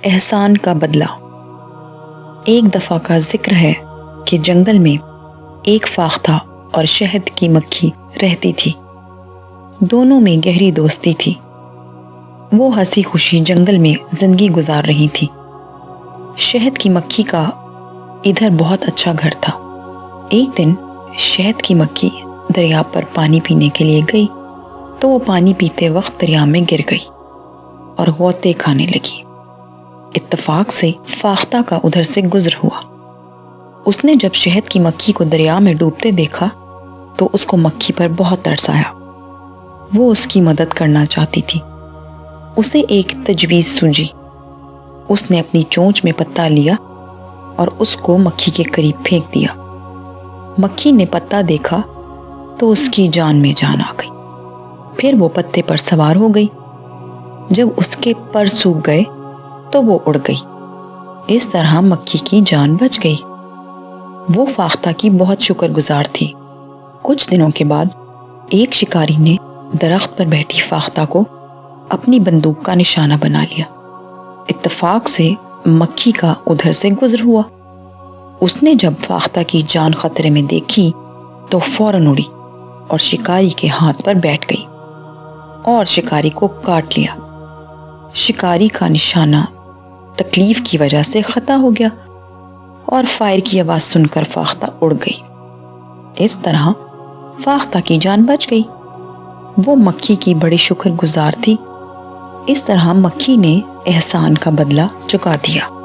احسان کا بدلہ۔ ایک دفعہ کا ذکر ہے کہ جنگل میں ایک فاختہ اور شہد کی مکھی رہتی تھی۔ دونوں میں گہری دوستی تھی۔ وہ ہنسی خوشی جنگل میں زندگی گزار رہی تھی۔ شہد کی مکھی کا ادھر بہت اچھا گھر تھا۔ ایک دن شہد کی مکھی دریا پر پانی پینے کے لیے گئی تو وہ پانی پیتے وقت دریا میں گر گئی اور غوطے کھانے لگی۔ اتفاق سے فاختہ کا ادھر سے گزر ہوا۔ اس نے جب شہد کی مکھی کو دریا میں ڈوبتے دیکھا تو اس کو مکھی پر بہت ترس آیا۔ وہ اس کی مدد کرنا چاہتی تھی۔ اسے ایک تجویز سوجی۔ اس نے اپنی چونچ میں پتا لیا اور اس کو مکھی کے قریب پھینک دیا۔ مکھی نے پتا دیکھا تو اس کی جان میں جان آ گئی۔ پھر وہ پتے پر سوار ہو گئی۔ جب اس کے پر سوکھ گئے تو وہ اڑ گئی۔ اس طرح مکھی کی جان بچ گئی۔ وہ فاختہ کی بہت شکر گزار تھی۔ کچھ دنوں کے بعد ایک شکاری نے درخت پر بیٹھی فاختہ کو اپنی بندوق کا نشانہ بنا لیا۔ اتفاق سے مکھی کا ادھر سے گزر ہوا۔ اس نے جب فاختہ کی جان خطرے میں دیکھی تو فوراً اڑی اور شکاری کے ہاتھ پر بیٹھ گئی اور شکاری کو کاٹ لیا۔ شکاری کا نشانہ تکلیف کی وجہ سے خطا ہو گیا اور فائر کی آواز سن کر فاختہ اڑ گئی۔ اس طرح فاختہ کی جان بچ گئی۔ وہ مکھی کی بڑی شکر گزار تھی۔ اس طرح مکھی نے احسان کا بدلہ چکا دیا۔